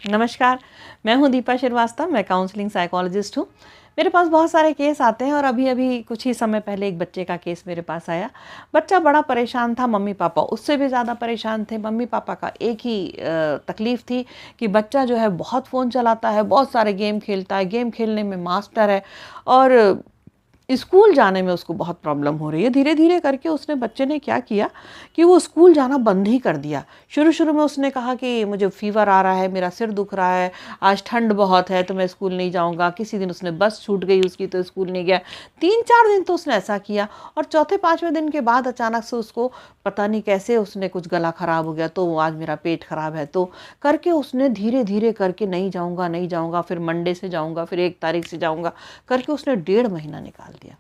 नमस्कार, मैं हूं दीपा श्रीवास्तव। मैं काउंसलिंग साइकोलॉजिस्ट हूं। मेरे पास बहुत सारे केस आते हैं और अभी कुछ ही समय पहले एक बच्चे का केस मेरे पास आया। बच्चा बड़ा परेशान था, मम्मी पापा उससे भी ज़्यादा परेशान थे। मम्मी पापा का एक ही तकलीफ़ थी कि बच्चा जो है बहुत फ़ोन चलाता है, बहुत सारे गेम खेलता है, गेम खेलने में मास्टर है और स्कूल जाने में उसको बहुत प्रॉब्लम हो रही है। धीरे धीरे करके उसने बच्चे ने क्या किया कि वो स्कूल जाना बंद ही कर दिया। शुरू में उसने कहा कि मुझे फीवर आ रहा है, मेरा सिर दुख रहा है, आज ठंड बहुत है तो मैं स्कूल नहीं जाऊंगा। किसी दिन उसने बस छूट गई उसकी तो स्कूल नहीं गया। 3-4 दिन तो उसने ऐसा किया और चौथे 5वें दिन के बाद अचानक से उसको पता नहीं कैसे उसने कुछ गला खराब हो गया, तो आज मेरा पेट खराब है, तो करके उसने धीरे धीरे करके नहीं जाऊंगा, फिर मंडे से जाऊंगा, फिर 1 तारीख से जाऊंगा करके उसने 1.5 महीना निकाल दिया।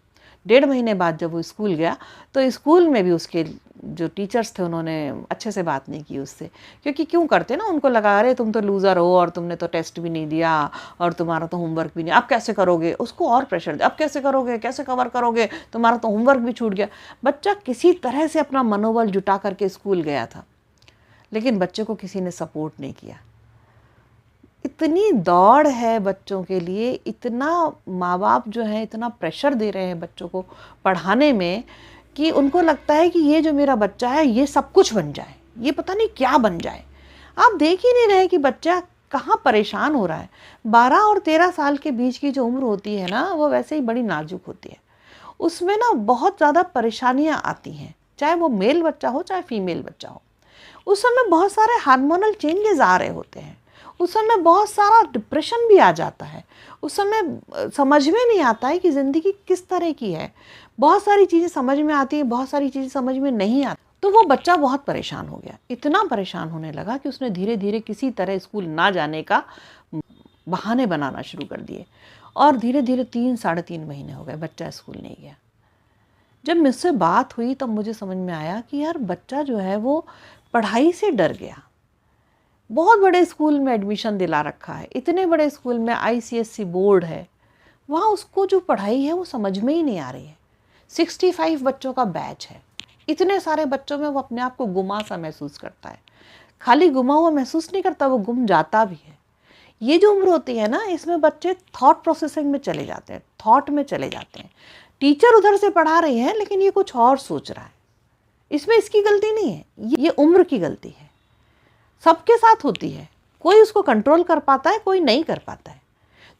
1.5 महीने बाद जब वो स्कूल गया तो स्कूल में भी उसके जो टीचर्स थे उन्होंने अच्छे से बात नहीं की उससे, क्योंकि क्यों करते ना, उनको लगा अरे तुम तो लूज़र हो और तुमने तो टेस्ट भी नहीं दिया और तुम्हारा तो होमवर्क भी नहीं, अब कैसे करोगे। उसको और प्रेशर दे, अब कैसे करोगे, कैसे कवर करोगे, तुम्हारा तो होमवर्क भी छूट गया। बच्चा किसी तरह से अपना मनोबल जुटा करके स्कूल गया था, लेकिन बच्चे को किसी ने सपोर्ट नहीं किया। इतनी दौड़ है बच्चों के लिए, इतना माँ बाप जो है इतना प्रेशर दे रहे हैं बच्चों को पढ़ाने में कि उनको लगता है कि ये जो मेरा बच्चा है ये सब कुछ बन जाए, ये पता नहीं क्या बन जाए। आप देख ही नहीं रहे कि बच्चा कहाँ परेशान हो रहा है। 12 और 13 साल के बीच की जो उम्र होती है ना, वो वैसे ही बड़ी नाजुक होती है। उसमें ना बहुत ज़्यादा परेशानियाँ आती हैं, चाहे वो मेल बच्चा हो चाहे फीमेल बच्चा हो। उस समय बहुत सारे हार्मोनल चेंजेस आ रहे होते हैं, उस समय बहुत सारा डिप्रेशन भी आ जाता है। उस समय समझ में नहीं आता है कि ज़िंदगी किस तरह की है। बहुत सारी चीज़ें समझ में आती हैं, बहुत सारी चीज़ें समझ में नहीं आती। तो वो बच्चा बहुत परेशान हो गया, इतना परेशान होने लगा कि उसने धीरे धीरे किसी तरह स्कूल ना जाने का बहाने बनाना शुरू कर दिए और धीरे धीरे 3-3.5 महीने हो गए बच्चा स्कूल नहीं गया। जब मुझसे बात हुई तब मुझे समझ में आया कि यार बच्चा जो है वो पढ़ाई से डर गया। बहुत बड़े स्कूल में एडमिशन दिला रखा है, इतने बड़े स्कूल में आईसीएसई बोर्ड है, वहाँ उसको जो पढ़ाई है वो समझ में ही नहीं आ रही है। 65 बच्चों का बैच है, इतने सारे बच्चों में वो अपने आप को गुमा सा महसूस करता है। खाली गुमा हुआ महसूस नहीं करता, वो गुम जाता भी है। ये जो उम्र होती है ना, इसमें बच्चे थॉट प्रोसेसिंग में चले जाते हैं, थॉट में चले जाते हैं। टीचर उधर से पढ़ा रही है लेकिन ये कुछ और सोच रहा है। इसमें इसकी गलती नहीं है, ये उम्र की गलती है। सबके साथ होती है, कोई उसको कंट्रोल कर पाता है, कोई नहीं कर पाता है।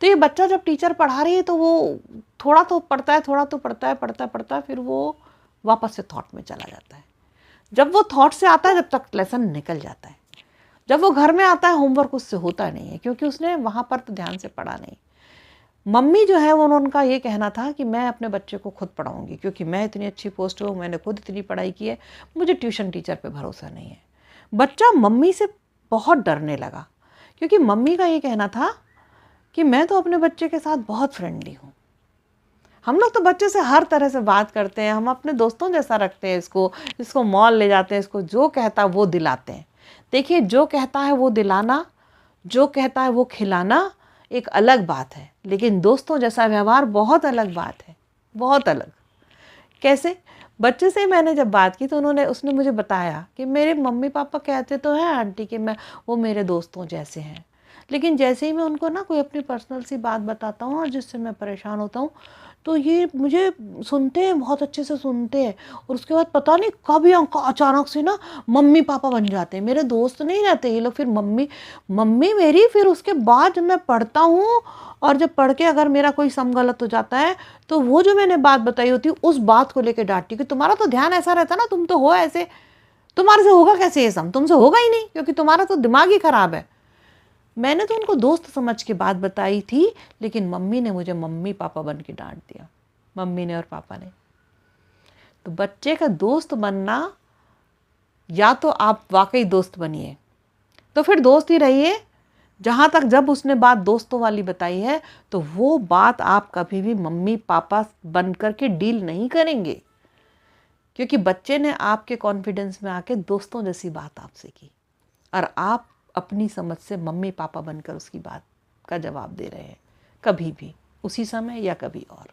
तो ये बच्चा जब टीचर पढ़ा रही है तो वो थोड़ा तो पढ़ता है, थोड़ा तो पढ़ता है, पढ़ता है, फिर वो वापस से थॉट में चला जाता है। जब वो थॉट से आता है जब तक लेसन निकल जाता है। जब वो घर में आता है होमवर्क उससे होता नहीं है, क्योंकि उसने वहाँ पर तो ध्यान से पढ़ा नहीं। मम्मी जो है वो उनका ये कहना था कि मैं अपने बच्चे को खुद पढ़ाऊँगी, क्योंकि मैं इतनी अच्छी पोस्ट हूँ, मैंने खुद इतनी पढ़ाई की है, मुझे ट्यूशन टीचर पे भरोसा नहीं है। बच्चा मम्मी से बहुत डरने लगा, क्योंकि मम्मी का ये कहना था कि मैं तो अपने बच्चे के साथ बहुत फ्रेंडली हूँ। हम लोग तो बच्चे से हर तरह से बात करते हैं, हम अपने दोस्तों जैसा रखते हैं इसको मॉल ले जाते हैं, इसको जो कहता है वो दिलाते हैं। देखिए, जो कहता है वो दिलाना, जो कहता है वो खिलाना एक अलग बात है, लेकिन दोस्तों जैसा व्यवहार बहुत अलग बात है, बहुत अलग। कैसे? बच्चे से मैंने जब बात की तो उसने मुझे बताया कि मेरे मम्मी पापा कहते तो हैं आंटी कि वो मेरे दोस्तों जैसे हैं, लेकिन जैसे ही मैं उनको ना कोई अपनी पर्सनल सी बात बताता हूँ और जिससे मैं परेशान होता हूँ, तो ये मुझे सुनते हैं, बहुत अच्छे से सुनते हैं, और उसके बाद पता नहीं कब ये अचानक से ना मम्मी पापा बन जाते हैं। मेरे दोस्त नहीं रहते ये लोग, फिर मम्मी मम्मी मेरी। फिर उसके बाद जब मैं पढ़ता हूँ और जब पढ़ के अगर मेरा कोई सम गलत हो जाता है तो वो जो मैंने बात बताई होती है उस बात को लेकर डांटती कि तुम्हारा तो ध्यान ऐसा रहता ना, तुम तो हो ऐसे, तुम्हारे से होगा कैसे ये सम, तुमसे होगा ही नहीं, क्योंकि तुम्हारा तो दिमाग ही खराब है। मैंने तो उनको दोस्त समझ के बात बताई थी, लेकिन मम्मी ने मुझे मम्मी पापा बन के डांट दिया, मम्मी ने और पापा ने। तो बच्चे का दोस्त बनना, या तो आप वाकई दोस्त बनिए, तो फिर दोस्त ही रहिए। जहाँ तक जब उसने बात दोस्तों वाली बताई है तो वो बात आप कभी भी मम्मी पापा बन कर के डील नहीं करेंगे, क्योंकि बच्चे ने आपके कॉन्फिडेंस में आके दोस्तों जैसी बात आपसे की और आप अपनी समझ से मम्मी पापा बनकर उसकी बात का जवाब दे रहे हैं, कभी भी उसी समय या कभी और।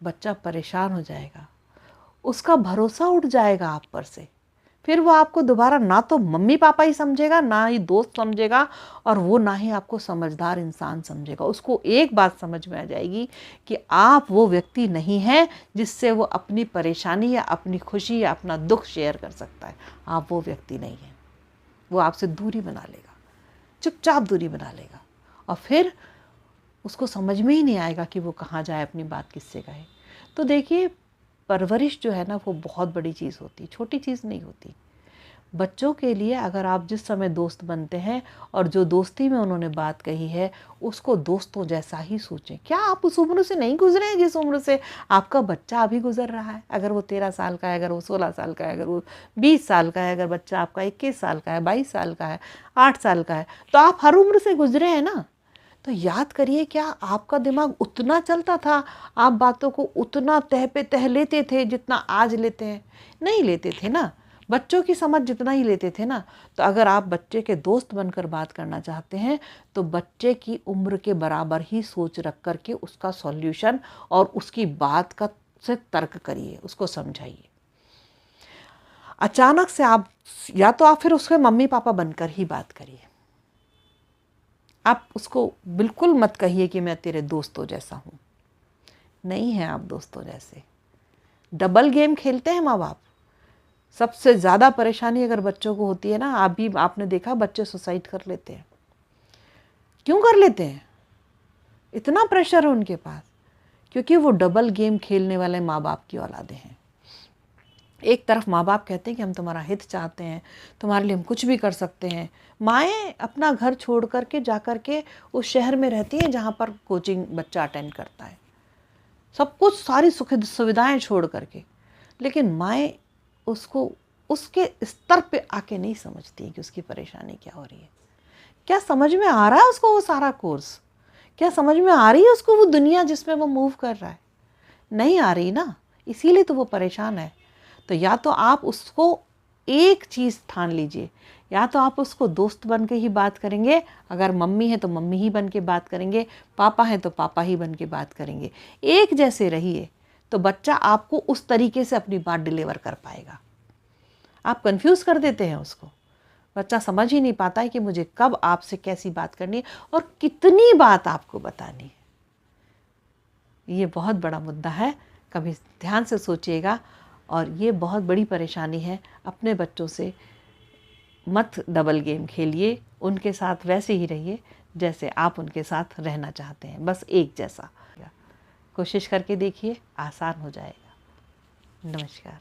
बच्चा परेशान हो जाएगा, उसका भरोसा उठ जाएगा आप पर से, फिर वो आपको दोबारा ना तो मम्मी पापा ही समझेगा, ना ही दोस्त समझेगा, और वो ना ही आपको समझदार इंसान समझेगा। उसको एक बात समझ में आ जाएगी कि आप वो व्यक्ति नहीं हैं जिससे वो अपनी परेशानी या अपनी खुशी या अपना दुख शेयर कर सकता है। आप वो व्यक्ति नहीं हैं। वो आपसे दूरी बना लेगा, चुपचाप दूरी बना लेगा, और फिर उसको समझ में ही नहीं आएगा कि वो कहाँ जाए, अपनी बात किससे कहे। तो देखिए, परवरिश जो है ना, वो बहुत बड़ी चीज़ होती है, छोटी चीज़ नहीं होती। बच्चों के लिए अगर आप जिस समय दोस्त बनते हैं और जो दोस्ती में उन्होंने बात कही है उसको दोस्तों जैसा ही सोचें। क्या आप उस उम्र से नहीं गुजरे हैं जिस उम्र से आपका बच्चा अभी गुजर रहा है? अगर वो 13 साल का है, अगर वो 16 साल का है, अगर वो 20 साल का है, अगर बच्चा आपका 21 साल का है, 22 साल का है, 8 साल का है, तो आप हर उम्र से गुजरे हैं ना। तो याद करिए, क्या आपका दिमाग उतना चलता था? आप बातों को उतना तह पे तह लेते थे जितना आज लेते हैं? नहीं लेते थे ना। बच्चों की समझ जितना ही लेते थे ना। तो अगर आप बच्चे के दोस्त बनकर बात करना चाहते हैं तो बच्चे की उम्र के बराबर ही सोच रख कर के उसका सॉल्यूशन और उसकी बात का से तर्क करिए, उसको समझाइए। अचानक से आप या तो आप फिर उसके मम्मी पापा बनकर ही बात करिए। आप उसको बिल्कुल मत कहिए कि मैं तेरे दोस्तों जैसा हूँ। नहीं है आप दोस्तों जैसे। डबल गेम खेलते हैं माँ बाप। सबसे ज़्यादा परेशानी अगर बच्चों को होती है ना, आपने देखा बच्चे सुसाइड कर लेते हैं। क्यों कर लेते हैं? इतना प्रेशर है उनके पास, क्योंकि वो डबल गेम खेलने वाले माँ बाप की औलादें हैं। एक तरफ माँ बाप कहते हैं कि हम तुम्हारा हित चाहते हैं, तुम्हारे लिए हम कुछ भी कर सकते हैं। माएँ अपना घर छोड़ करके जा कर के उस शहर में रहती हैं जहाँ पर कोचिंग बच्चा अटेंड करता है, सब कुछ सारी सुख सुविधाएं छोड़ करके। लेकिन माएँ उसको उसके स्तर पे आके नहीं समझती कि उसकी परेशानी क्या हो रही है। क्या समझ में आ रहा है उसको वो सारा कोर्स? क्या समझ में आ रही है उसको वो दुनिया जिसमें वो मूव कर रहा है? नहीं आ रही ना, इसीलिए तो वो परेशान है। तो या तो आप उसको एक चीज़ ठान लीजिए, या तो आप उसको दोस्त बन के ही बात करेंगे, अगर मम्मी है तो मम्मी ही बन के बात करेंगे, पापा है तो पापा ही बन के बात करेंगे। एक जैसे रहिए तो बच्चा आपको उस तरीके से अपनी बात डिलीवर कर पाएगा। आप कंफ्यूज कर देते हैं उसको। बच्चा समझ ही नहीं पाता है कि मुझे कब आपसे कैसी बात करनी है और कितनी बात आपको बतानी है। ये बहुत बड़ा मुद्दा है, कभी ध्यान से सोचिएगा। और ये बहुत बड़ी परेशानी है। अपने बच्चों से मत डबल गेम खेलिए, उनके साथ वैसे ही रहिए जैसे आप उनके साथ रहना चाहते हैं, बस एक जैसा। कोशिश करके देखिए, आसान हो जाएगा। नमस्कार।